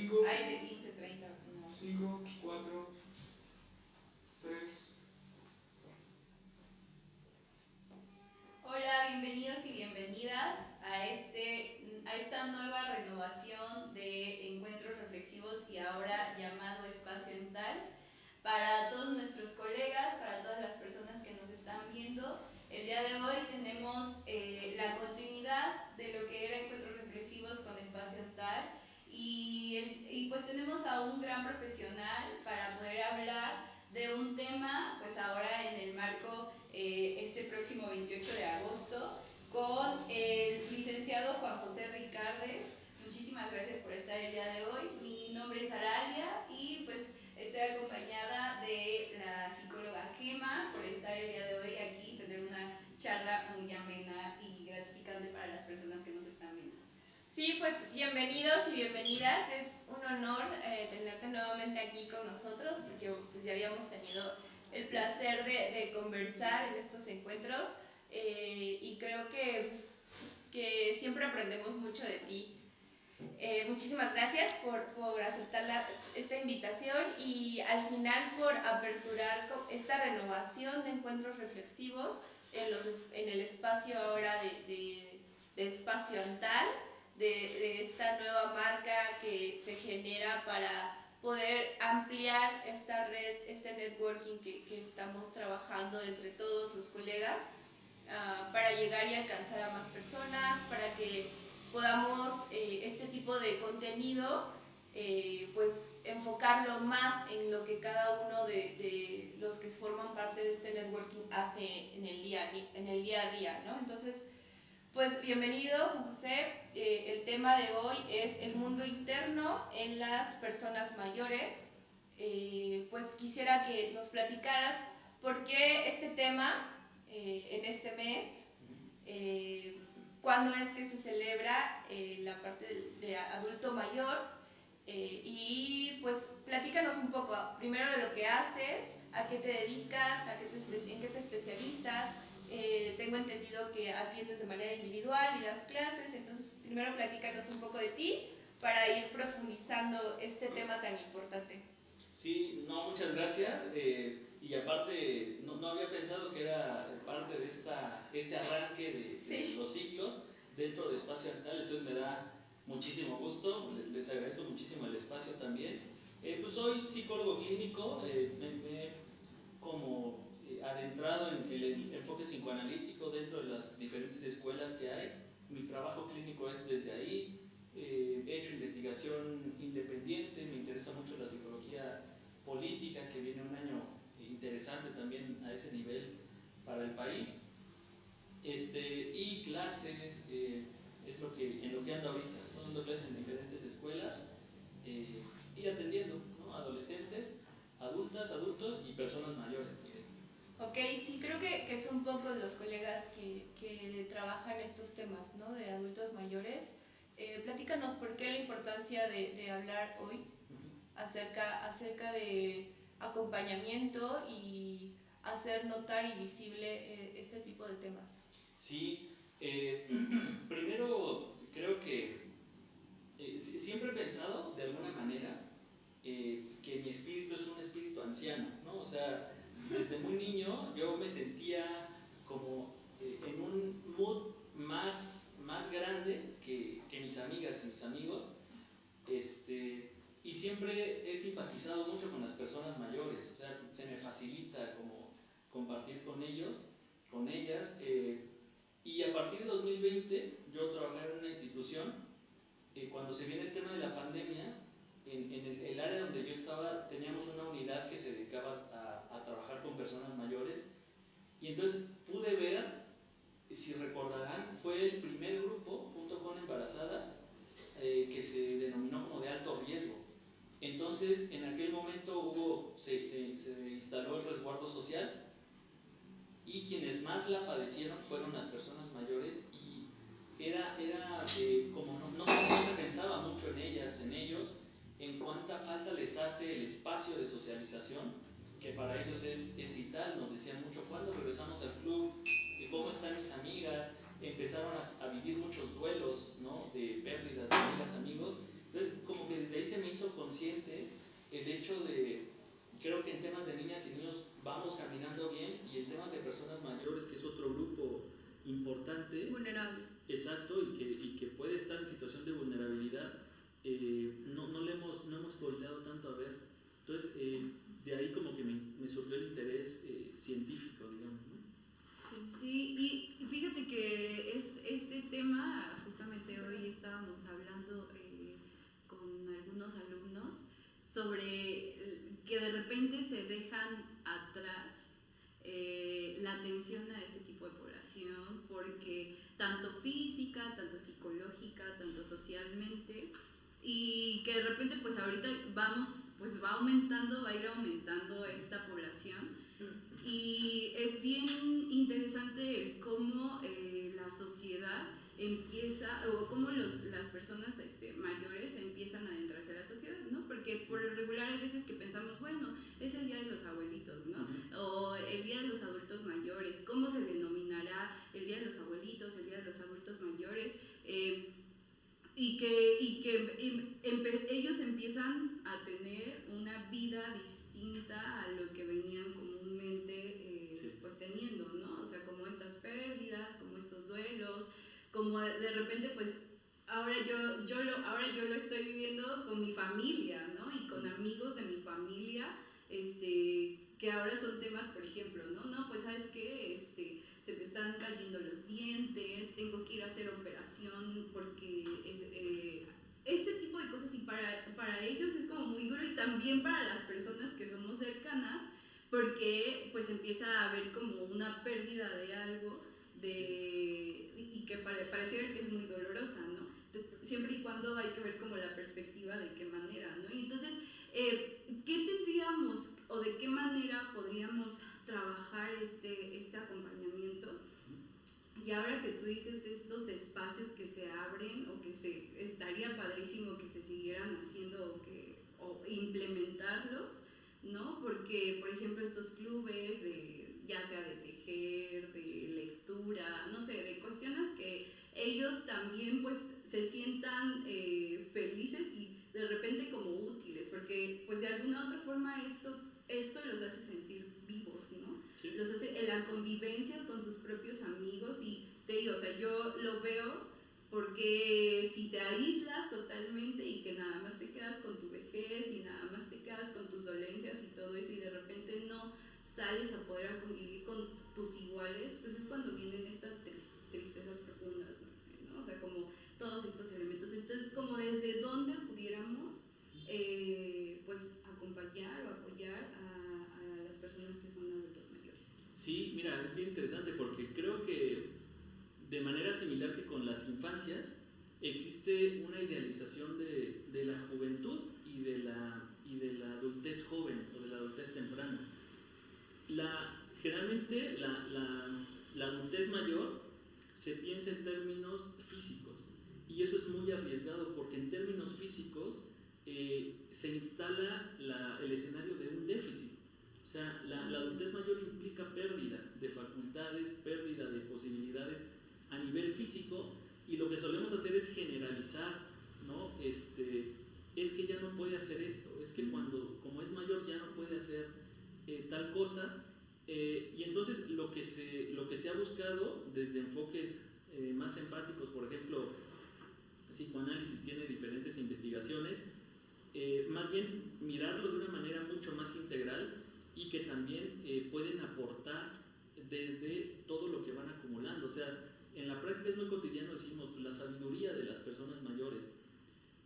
5. Hay de 15, 30. No. 5, 4, 3. Hola, bienvenidos y bienvenidas a esta nueva renovación de encuentros reflexivos y ahora llamado Espacio Ental. Para todos nuestros colegas, para todas las personas que nos están viendo, el día de hoy tenemos la continuidad de lo que era Encuentros Reflexivos con Espacio Ental y pues tenemos a un gran profesional para poder hablar de un tema, pues ahora en el marco este próximo 28 de agosto, con el licenciado Juan José Ricardes. Muchísimas gracias por estar el día de hoy. Mi nombre es Aralia y pues estoy acompañada de la psicóloga Gema por estar el día de hoy aquí y tener una charla muy amena y gratificante para las personas que nos están viendo. Sí, pues bienvenidos y bienvenidas. Es un honor tenerte nuevamente aquí con nosotros porque pues, ya habíamos tenido el placer de conversar en estos encuentros y creo que siempre aprendemos mucho de ti. Muchísimas gracias por aceptar esta invitación y al final por aperturar esta renovación de encuentros reflexivos en el espacio ahora de Espacio Antal, de esta nueva marca que se genera para poder ampliar esta red, este networking que estamos trabajando entre todos los colegas para llegar y alcanzar a más personas, para que podamos este tipo de contenido pues enfocarlo más en lo que cada uno de los que forman parte de este networking hace en el día a día, ¿no? Entonces, pues bienvenido, Juan José. El tema de hoy es el mundo interno en las personas mayores. Pues quisiera que nos platicaras por qué este tema en este mes, cuándo es que se celebra la parte de adulto mayor y pues platícanos un poco primero de lo que haces, a qué te dedicas, en qué te especializas. Tengo entendido que atiendes de manera individual y das clases, entonces primero platícanos un poco de ti para ir profundizando este tema tan importante. Sí, no, muchas gracias. Y aparte, no había pensado que era parte de este arranque de los ciclos dentro de Espacio Antal, entonces me da muchísimo gusto, les agradezco muchísimo el espacio también. Pues soy psicólogo clínico, me he como adentrado en el enfoque psicoanalítico dentro de las diferentes escuelas que hay. Mi trabajo clínico es desde ahí. He hecho investigación independiente, me interesa mucho la psicología política, que viene un año interesante también a ese nivel para el país. Y clases, es en lo que ando ahorita, ¿no? Dando clases en diferentes escuelas y atendiendo, ¿no? Adolescentes, adultas, adultos y personas mayores también. Ok, sí, creo que son pocos los colegas que trabajan estos temas, ¿no? De adultos mayores. Platícanos por qué la importancia de hablar hoy acerca de acompañamiento y hacer notar y visible este tipo de temas. Sí, primero creo que siempre he pensado de alguna manera que mi espíritu es un espíritu anciano, ¿no? O sea, desde muy niño yo me sentía como en un mood más grande que mis amigas y mis amigos, y siempre he simpatizado mucho con las personas mayores, o sea, se me facilita como compartir con ellos, con ellas, y a partir de 2020 yo trabajaba en una institución. Cuando se viene el tema de la pandemia, en el área donde yo estaba teníamos una unidad que se dedicaba a trabajar con personas mayores, y entonces pude ver, si recordarán, fue el primer grupo junto con embarazadas que se denominó como de alto riesgo. Entonces en aquel momento se instaló el resguardo social, y quienes más la padecieron fueron las personas mayores, y era como no se pensaba mucho en ellas, en ellos, en cuánta falta les hace el espacio de socialización, que para ellos es vital. Nos decían mucho: ¿cuándo regresamos al club? ¿Cómo están mis amigas? Empezaron a vivir muchos duelos, ¿no? De pérdidas de amigas, amigos. Entonces como que desde ahí se me hizo niñas y niños vamos caminando bien, y el tema de personas mayores, que es otro grupo importante, Vulnerable. exacto, y que puede estar en situación de vulnerabilidad, no hemos volteado tanto a ver. Entonces, de ahí como que me surgió el interés científico, digamos, ¿no? Sí, y fíjate que este tema, justamente hoy estábamos hablando con algunos alumnos sobre que de repente se dejan atrás la atención a este tipo de población, porque tanto física, tanto psicológica, tanto socialmente, y que de repente pues ahorita pues va a ir aumentando esta población. Y es bien interesante el cómo la sociedad empieza, o cómo las personas mayores empiezan a adentrarse a la sociedad, ¿no? Porque por lo regular hay veces que pensamos, bueno, es el día de los abuelitos, ¿no? O el día de los adultos mayores, ¿cómo se denominará el día de los abuelitos, el día de los adultos mayores? Y que ellos empiezan a tener una vida distinta a lo que venían comúnmente pues teniendo, ¿no? O sea, como estas pérdidas, como estos duelos, como de repente pues ahora yo lo estoy viviendo con mi familia, ¿no? Y con amigos de mi familia, que ahora son temas, por ejemplo, no, pues sabes qué, se me están cayendo los dientes, tengo que ir a hacer operación porque este tipo de cosas, y para ellos es como muy duro, y también para las personas que somos cercanas, porque pues empieza a haber como una pérdida de algo y que pareciera que es muy dolorosa, ¿no? Siempre y cuando hay que ver como la perspectiva de qué manera, ¿no? Y entonces, ¿qué tendríamos o de qué manera podríamos trabajar este acompañamiento? Y ahora que tú dices estos espacios que se abren, o que estaría padrísimo que se siguieran haciendo, o implementarlos, ¿no? Porque, por ejemplo, estos clubes, ya sea de tejer, de lectura, no sé, de cuestiones que ellos también pues se sientan felices y de repente como útiles, porque pues de alguna otra forma esto los hace sentir vivos, ¿no? Sí. Los hace la convivencia con sus propios amigos. Y te digo, o sea, yo lo veo porque si te aíslas totalmente y que nada más te quedas con tu vejez y nada más te quedas con tus dolencias y todo eso, y de repente no sales a poder convivir con tus iguales, pues es cuando vienen estas tristezas profundas, no sé, ¿no? O sea, como todos estos elementos. Entonces, como desde dónde pudiéramos pues acompañar o apoyar a las personas que son adultos mayores. Sí, mira, es bien interesante porque creo que de manera similar que con las infancias, existe una idealización de la juventud y de la adultez joven o de la adultez temprana. Generalmente la adultez mayor se piensa en términos físicos, y eso es muy arriesgado porque en términos físicos se instala el escenario de un déficit. O sea, la adultez mayor implica pérdida de facultades, pérdida de posibilidades a nivel físico, y lo que solemos hacer es generalizar, ¿no? Es que ya no puede hacer esto, es que como es mayor ya no puede hacer tal cosa, y entonces lo que se ha buscado desde enfoques más empáticos, por ejemplo, psicoanálisis tiene diferentes investigaciones, más bien mirarlo de una manera mucho más integral, y que también pueden aportar desde todo lo que van acumulando. O sea, en la práctica es muy cotidiano, decimos la sabiduría de las personas mayores,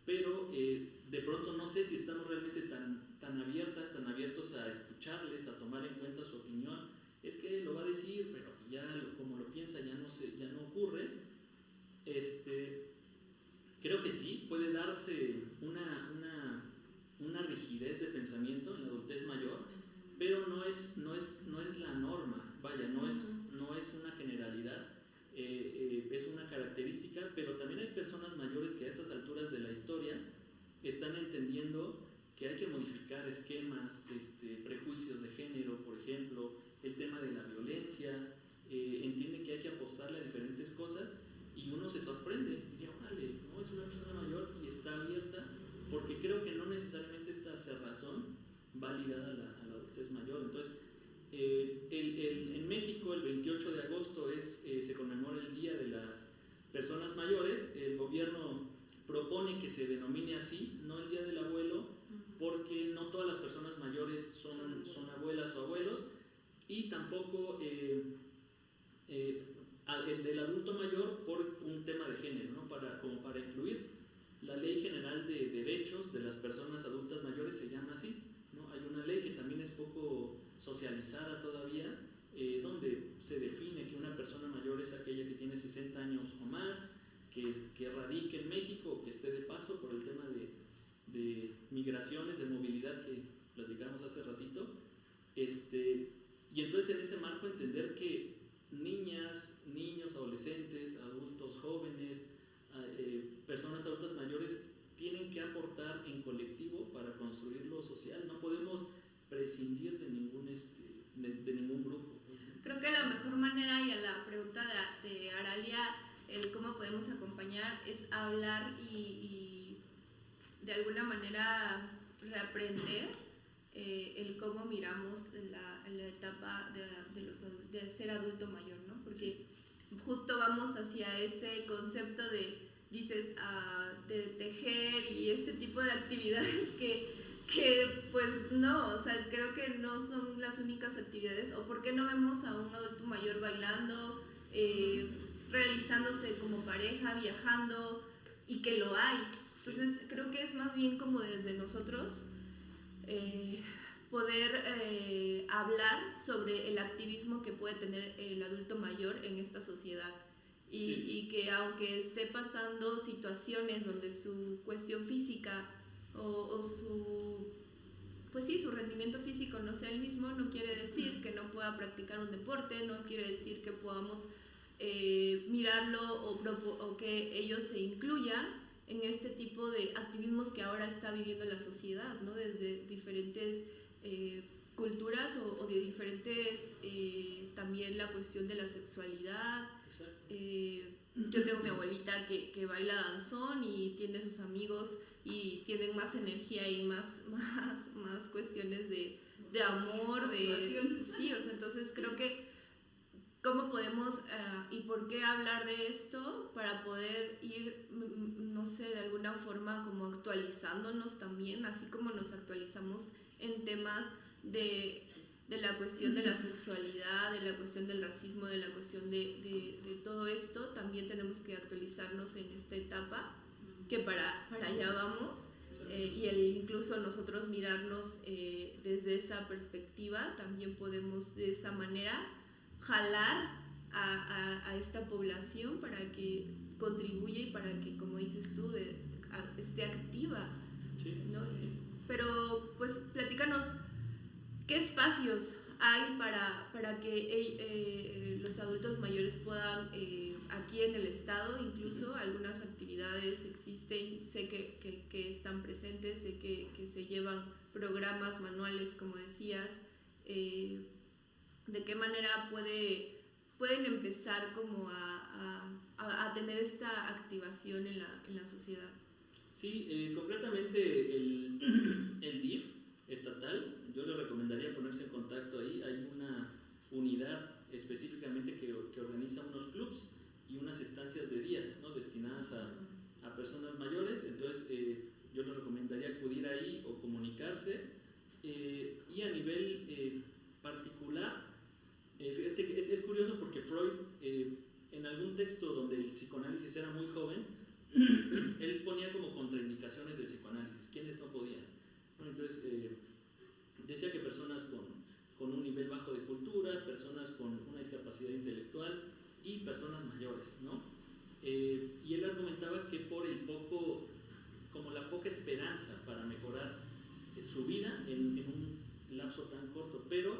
pero de pronto no sé si estamos realmente tan abiertos a escucharles, a tomar en cuenta su opinión. Es que lo va a decir, pero ya como lo piensa ya no ocurre. Creo que sí, puede darse una rigidez de pensamiento en la adultez mayor, pero no es la norma, vaya, no es una generalidad, es una característica. Pero también hay personas mayores que a estas alturas de la historia están entendiendo que hay que modificar esquemas, prejuicios de género, por ejemplo, el tema de la violencia, entienden que hay que apostarle a diferentes cosas, y uno se sorprende, diría, vale, no, es una persona mayor y está abierta, porque creo que no necesariamente esta cerrazón va ligada a la adultez mayor. Entonces, en México el 28 de agosto se conmemora el Día de las Personas Mayores. El gobierno propone que se denomine así, no el Día del Abuelo, porque no todas las personas mayores son abuelas o abuelos, y tampoco el del adulto mayor por un tema de género, ¿no? Como para incluir. La Ley General de Derechos de las Personas Adultas Mayores se llama así, ¿no? Hay una ley que también es poco socializada todavía, donde se define que una persona mayor es aquella que tiene 60 años o más, que radique en México o que esté de paso por el tema de migraciones, de movilidad que platicamos hace ratito. Y entonces en ese marco entender que niñas, niños, adolescentes, adultos jóvenes, personas adultas mayores tienen que aportar en colectivo para construir lo social. No podemos prescindir de ningún grupo. Creo que la mejor manera, y a la pregunta de Aralia, el cómo podemos acompañar, es hablar y de alguna manera reaprender el cómo miramos la etapa de ser adulto mayor, ¿no? Porque justo vamos hacia ese concepto de tejer y este tipo de actividades que pues no, o sea, creo que no son las únicas actividades. O por qué no vemos a un adulto mayor bailando, realizándose como pareja, viajando, y que lo hay. Entonces creo que es más bien como desde nosotros poder hablar sobre el activismo que puede tener el adulto mayor en esta sociedad. Y que aunque esté pasando situaciones donde su cuestión física o su rendimiento físico no sea el mismo, no quiere decir que no pueda practicar un deporte, no quiere decir que podamos mirarlo o que ellos se incluyan en este tipo de activismos que ahora está viviendo la sociedad, ¿no? Desde diferentes culturas o de diferentes, también la cuestión de la sexualidad. Yo tengo mi abuelita que baila danzón y tiene sus amigos y tienen más energía y más cuestiones de amor, sí, o sea, entonces creo que cómo podemos y por qué hablar de esto para poder ir, no sé, de alguna forma como actualizándonos también, así como nos actualizamos en temas de la cuestión de la sexualidad, de la cuestión del racismo, de la cuestión de todo esto. También tenemos que actualizarnos en esta etapa, que para allá vamos, y incluso nosotros mirarnos desde esa perspectiva, también podemos de esa manera jalar a esta población para que contribuya y para que, como dices tú, esté activa, ¿no? Pero pues platícanos, ¿qué espacios hay para que los adultos mayores puedan, aquí en el estado, incluso algunas actividades existen, sé que están presentes, sé que se llevan programas, manuales, como decías, de qué manera pueden empezar como a tener esta activación en la sociedad? Sí, concretamente el DIF estatal, yo les recomendaría ponerse en contacto ahí. Hay una unidad específicamente que organiza unos clubs y unas estancias de día, ¿no? Destinadas a personas mayores. Entonces yo les recomendaría acudir ahí o comunicarse. Y a nivel particular, fíjate que es curioso porque Freud, en algún texto donde el psicoanálisis era muy joven, él ponía como contraindicaciones del psicoanálisis, quienes no podían. Bueno, entonces decía que personas con un nivel bajo de cultura, personas con una discapacidad intelectual y personas mayores, ¿no? Y él argumentaba que por la poca esperanza para mejorar su vida en un lapso tan corto, pero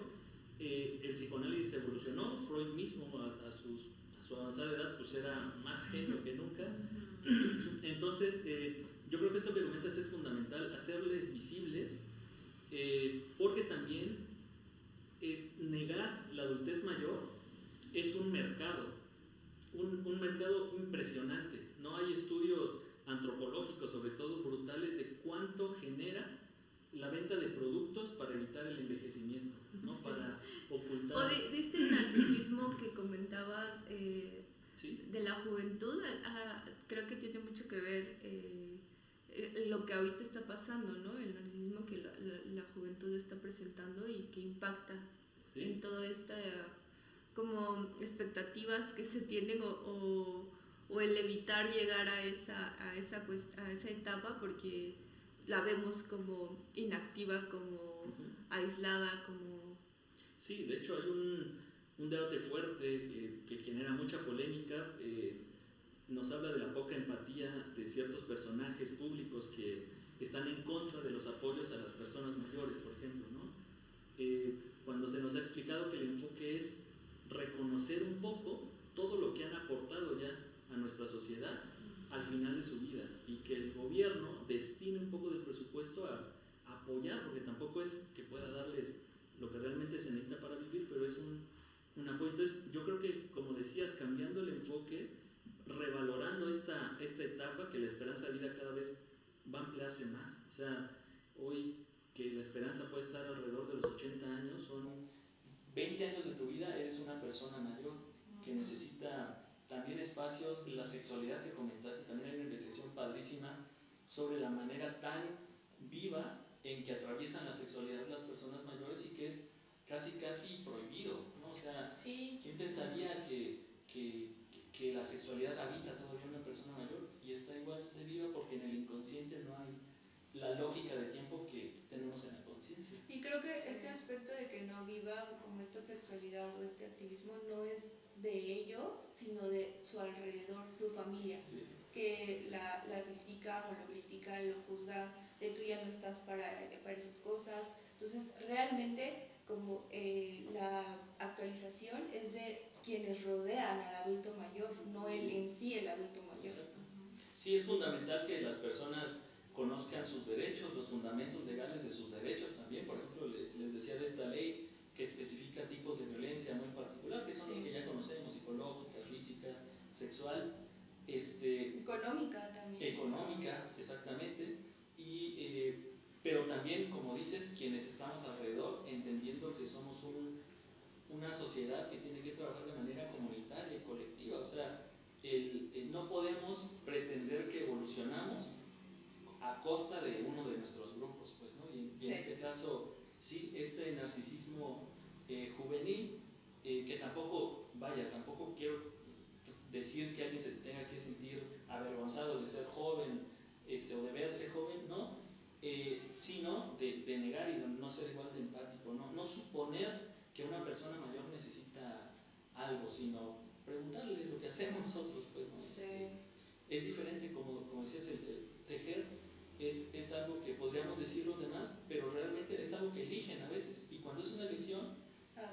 el psicoanálisis evolucionó. Freud mismo a su avanzada edad pues era más genio que nunca. Entonces yo creo que esto que comentas es fundamental, hacerles visibles, porque también negar la adultez mayor es un mercado impresionante. No hay estudios antropológicos, sobre todo brutales, de cuánto genera la venta de productos para evitar el envejecimiento. creo que tiene mucho que ver lo que ahorita está pasando, ¿no? El narcisismo que la juventud está presentando y que impacta en toda esta como expectativas que se tienen o el evitar llegar a esa etapa porque la vemos como inactiva, como aislada, como... Sí, de hecho hay un debate fuerte que genera mucha polémica. Nos habla de la poca empatía de ciertos personajes públicos que están en contra de los apoyos a las personas mayores, por ejemplo, ¿no? Cuando se nos ha explicado que el enfoque es reconocer un poco todo lo que han aportado ya a nuestra sociedad al final de su vida y que el gobierno destine un poco del presupuesto a apoyar, porque tampoco es que pueda darles lo que realmente se necesita para vivir, pero es un apoyo. Entonces yo creo que, como decías, cambiando el enfoque, revalorando esta etapa, que la esperanza de vida cada vez va a ampliarse más. O sea, hoy que la esperanza puede estar alrededor de los 80 años, son 20 años de tu vida, eres una persona mayor que necesita también espacios. La sexualidad que comentaste, también hay una investigación padrísima sobre la manera tan viva en que atraviesan la sexualidad las personas mayores y que es casi prohibido, ¿no? O sea, sí. ¿Quién pensaría que la sexualidad habita todavía una persona mayor y está igual de viva? Porque en el inconsciente no hay la lógica de tiempo que tenemos en la conciencia. Y creo que este aspecto de que no viva como esta sexualidad o este activismo no es de ellos, sino de su alrededor, su familia, sí, que la critica o lo critica, lo juzga, de tú ya no estás para esas cosas. Entonces, realmente, como la actualización es de quienes rodean al adulto mayor, no él en sí, el adulto mayor. Sí, es fundamental que las personas conozcan sus derechos, los fundamentos legales de sus derechos también. Por ejemplo, les decía de esta ley que especifica tipos de violencia muy particular, que son los que ya conocemos: psicológica, física, sexual, económica también. Económica, exactamente. Pero también, como dices, quienes estamos alrededor, entendiendo que somos una sociedad que tiene que trabajar de manera comunitaria y colectiva. O sea, no podemos pretender que evolucionamos a costa de uno de nuestros grupos, pues, ¿no? Y en este caso, sí, este narcisismo juvenil, que tampoco quiero decir que alguien se tenga que sentir avergonzado de ser joven o de verse joven, ¿no? Sino de negar y de no ser igual de empático, no suponer que una persona mayor necesita algo, sino preguntarle lo que hacemos nosotros, pues, ¿no? Sí. Es diferente, como decías, el tejer es algo que podríamos decir los demás, pero realmente es algo que eligen a veces, y cuando es una elección,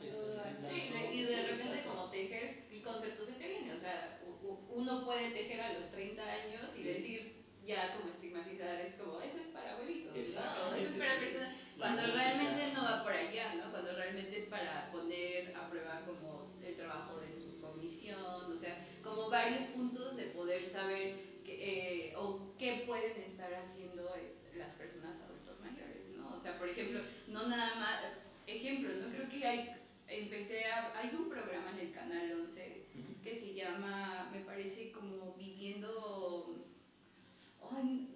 sí, y de repente como tejer conceptos se te viene, o sea, uno puede tejer a los 30 años y decir, ya como estigmatizar, es como, eso es para abuelitos, ¿no? Eso es para personas, cuando realmente no va por allá, ¿no? Cuando realmente es para poner a prueba como el trabajo de tu cognición, o sea, como varios puntos de poder saber o qué pueden estar haciendo las personas adultos mayores, ¿no? O sea, por ejemplo, no nada más, ejemplo, ¿no? Creo que hay un programa en el Canal 11 que se llama, me parece como Viviendo,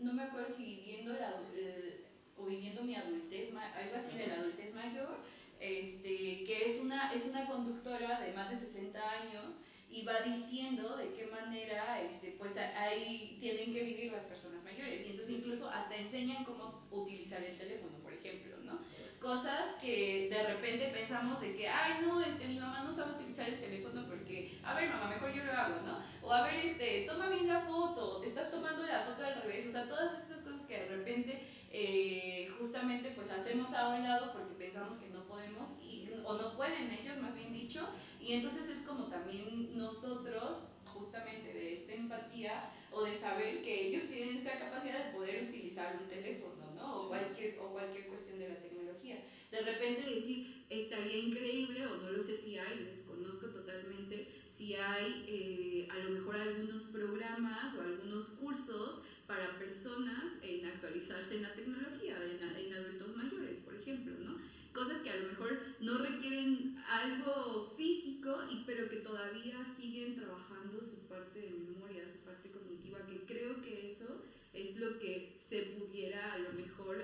no me acuerdo si Viviendo o Viviendo mi adultez, algo así de la adultez mayor, que es una conductora de más de 60 años y va diciendo de qué manera pues ahí tienen que vivir las personas mayores, y entonces incluso hasta enseñan cómo utilizar el teléfono, por ejemplo, ¿no? Cosas que de repente pensamos de que, ay, no, mi mamá no sabe utilizar el teléfono porque, a ver, mamá, mejor yo lo hago, ¿no? O a ver, toma bien la foto, te estás tomando la foto al revés. O sea, todas estas cosas que de repente justamente pues hacemos a un lado porque pensamos que no podemos o no pueden ellos, más bien dicho, y entonces es como también nosotros justamente de esta empatía o de saber que ellos tienen esa capacidad de poder utilizar un teléfono, ¿no? O cualquier cuestión de la tecnología. De repente decir, estaría increíble, o no lo sé si hay, desconozco totalmente, si hay a lo mejor algunos programas o algunos cursos para personas en actualizarse en la tecnología, en adultos mayores, por ejemplo, ¿no? Cosas que a lo mejor no requieren algo físico, pero que todavía siguen trabajando su parte de memoria, su parte cognitiva, que creo que eso es lo que se pudiera a lo mejor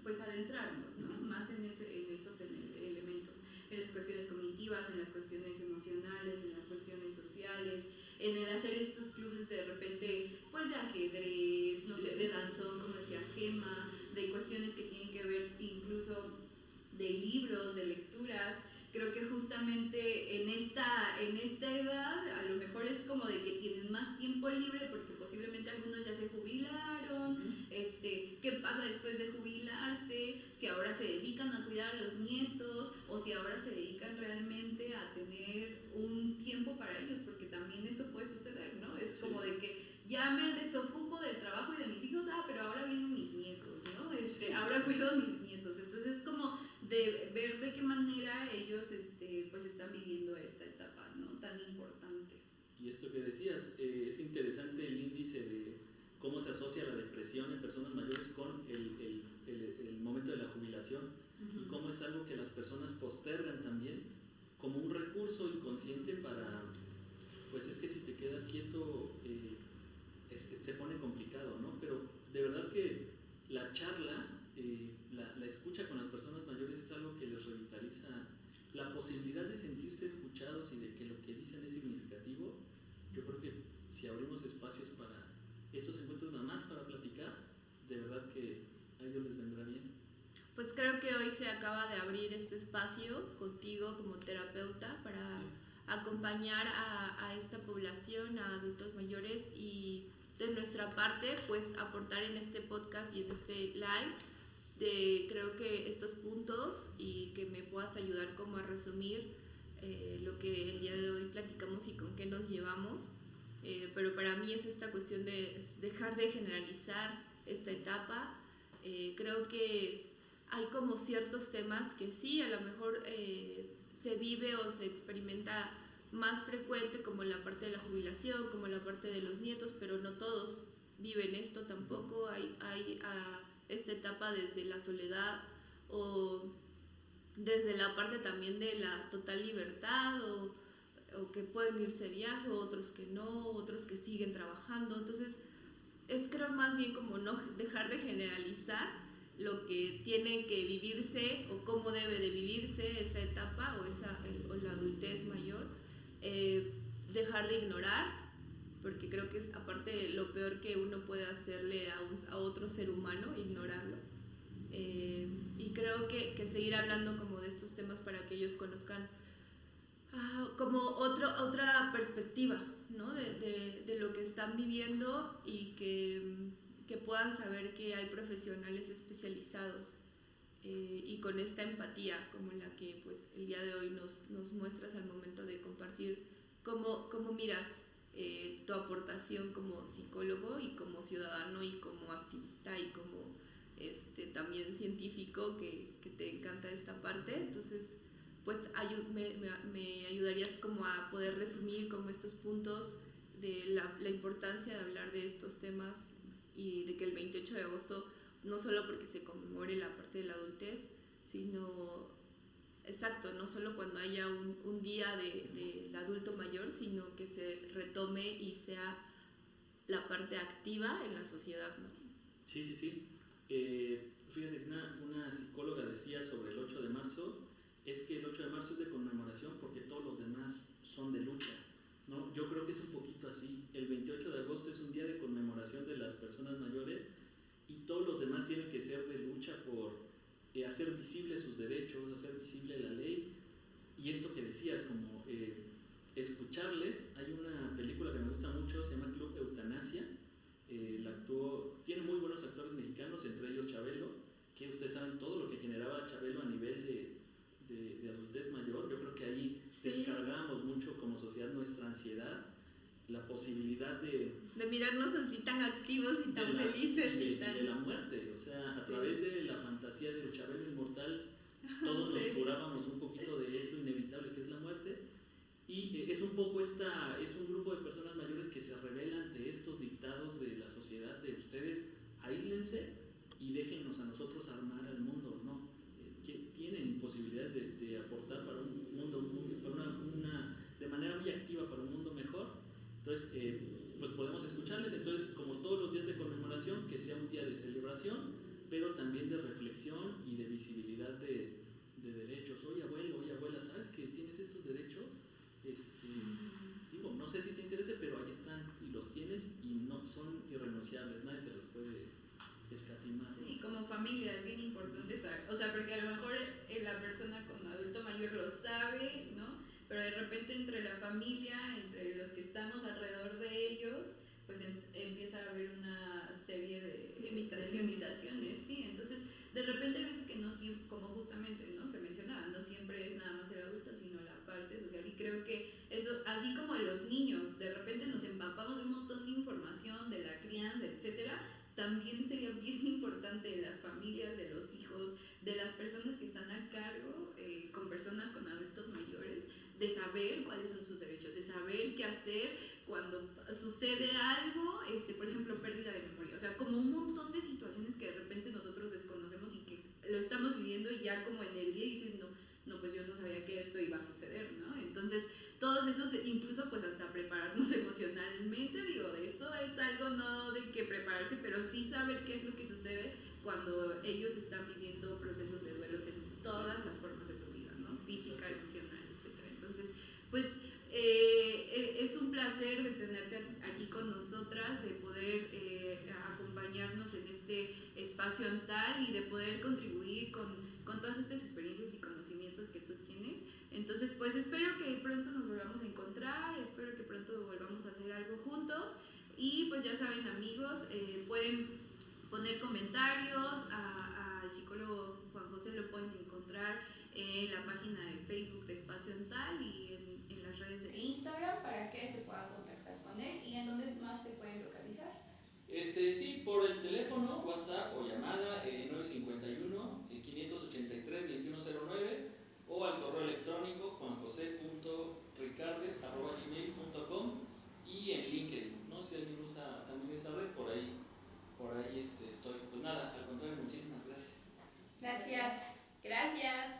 pues adentrarnos, ¿no? Más en esos elementos, en las cuestiones cognitivas, en las cuestiones emocionales, en las cuestiones sociales, en el hacer estos clubes de repente pues de ajedrez, no sé, de danzón, como decía Gema, de cuestiones que tienen que ver incluso de libros, de lecturas. Creo que justamente en esta edad a lo mejor es como de que tienen más tiempo libre porque posiblemente algunos ya se jubilaron, qué pasa después de jubilarse, si ahora se dedican a cuidar a los nietos o si ahora se dedican realmente a tener un tiempo para ellos, porque también eso puede suceder, ¿no? Es como de que ya me desocupo del trabajo y de mis hijos, pero ahora vienen mis nietos, ¿no? Ahora cuido a mis nietos, entonces es como de ver de qué manera ellos pues están viviendo esta etapa, ¿no? Tan importante. Y esto que decías, es interesante el índice de cómo se asocia la depresión en personas mayores con el momento de la jubilación, y cómo es algo que las personas postergan también como un recurso inconsciente para, pues es que si te quedas quieto se pone complicado, ¿no? Pero de verdad que la charla, la escucha con las personas mayores es algo que les revitaliza la posibilidad de sentirse escuchados y de que lo que dicen es significativo. Yo creo que si abrimos espacios para estos encuentros nada más para platicar, de verdad que a ellos les vendrá bien. Pues creo que hoy se acaba de abrir este espacio contigo como terapeuta para acompañar a esta población, a adultos mayores, y de nuestra parte pues aportar en este podcast y en este live creo que estos puntos, y que me puedas ayudar como a resumir lo que el día de hoy platicamos y con qué nos llevamos. Pero para mí es esta cuestión de dejar de generalizar esta etapa. Creo que hay como ciertos temas que sí, a lo mejor se vive o se experimenta más frecuente, como la parte de la jubilación, como la parte de los nietos, pero no todos viven esto tampoco. Hay esta etapa desde la soledad o desde la parte también de la total libertad, o que pueden irse de viaje, otros que no, otros que siguen trabajando. Entonces es creo más bien como no dejar de generalizar lo que tiene que vivirse o cómo debe de vivirse esa etapa o la adultez mayor, dejar de ignorar, porque creo que es aparte lo peor que uno puede hacerle a otro ser humano, ignorarlo. Y creo que seguir hablando como de estos temas para que ellos conozcan como otra perspectiva, ¿no? de lo que están viviendo, y que puedan saber que hay profesionales especializados y con esta empatía como la que pues el día de hoy nos muestras al momento de compartir cómo miras tu aportación como psicólogo y como ciudadano y como activista y como también científico que te encanta esta parte. Entonces pues me ayudarías como a poder resumir como estos puntos de la importancia de hablar de estos temas, y de que el 28 de agosto no solo porque se conmemore la parte de la adultez, sino exacto, no solo cuando haya un día del adulto mayor, sino que se retome y sea la parte activa en la sociedad, ¿no? Sí. Fíjate que una psicóloga decía sobre el 8 de marzo, es que el 8 de marzo es de conmemoración porque todos los demás son de lucha, ¿no? Yo creo que es un poquito así. El 28 de agosto es un día de conmemoración de las personas mayores, y todos los demás tienen que ser de lucha por hacer visibles sus derechos, hacer visible la ley. Y esto que decías, como escucharles. Hay una película que me gusta mucho, se llama Club Eutanasia. Tiene muy buenos actores mexicanos, entre ellos Chabelo, que ustedes saben todo lo que generaba Chabelo a nivel de adultez mayor. Yo creo que ahí descargábamos mucho como sociedad nuestra ansiedad, la posibilidad de mirarnos así tan activos y tan felices y de la muerte, o sea, a través de la fantasía del Chabelo inmortal, todos nos curábamos un poquito de esto inevitable que es la muerte. Y es un poco es un grupo de personas mayores que se rebelan ante estos dictados de la sociedad, de ustedes aíslense y déjennos a nosotros armar al mundo, ¿no? aportar para un mundo, de manera muy activa para un mundo mejor. Entonces, pues podemos escucharles. Entonces, como todos los días de conmemoración, que sea un día de celebración, pero también de reflexión y de visibilidad de derechos. Oye, abuelo, oye, abuela, ¿sabes que tienes estos derechos? Digo, no sé si te interese, pero ahí están y los tienes y no son irrenunciables, nadie te los puede escatimar. Sí, como familia es bien importante saber, o sea, porque a lo mejor la persona con adulto mayor lo sabe, ¿no? Pero de repente entre la familia, entre los que estamos alrededor de ellos, pues empieza a haber una serie de limitaciones, sí. Entonces, de repente hay veces que no siempre, como justamente, ¿no? Se mencionaba, no siempre es nada más el adulto, sino la parte social. Y creo que eso, así como de los niños, de repente nos empapamos de un montón de información de la crianza, etcétera. También sería bien importante de las familias, de los hijos, de las personas que están a cargo con personas con adultos mayores, de saber cuáles son sus derechos, de saber qué hacer cuando sucede algo, por ejemplo, pérdida de memoria. O sea, como un montón de situaciones que de repente nosotros desconocemos y que lo estamos viviendo y ya como en el día diciendo, no, pues yo no sabía que esto iba a suceder, ¿no? Entonces, todos esos, incluso pues hasta prepararnos emocionalmente, digo, eso es algo no de que prepararse, pero sí saber qué es lo que sucede cuando ellos están viviendo procesos de duelos en todas las formas de su vida, ¿no? Física, emocional, etcétera. Entonces, pues es un placer de tenerte aquí con nosotras, de poder acompañarnos en este espacio ANTAL y de poder contribuir con todas estas experiencias y conocimientos que tú tienes. Entonces, pues espero que pronto nos volvamos a encontrar, espero que pronto volvamos a hacer algo juntos y pues ya saben amigos, pueden poner comentarios, al psicólogo Juan José lo pueden encontrar en la página de Facebook de Espacio Antal y en las redes de Instagram para que se puedan contactar con él y en dónde más se pueden localizar. Sí, por el teléfono, WhatsApp o llamada 951-583-2109 o al correo electrónico juanjose.ricardes@gmail.com y en LinkedIn, ¿no? Si alguien usa también esa red, por ahí estoy. Pues nada, al contrario, muchísimas gracias. Gracias. Gracias.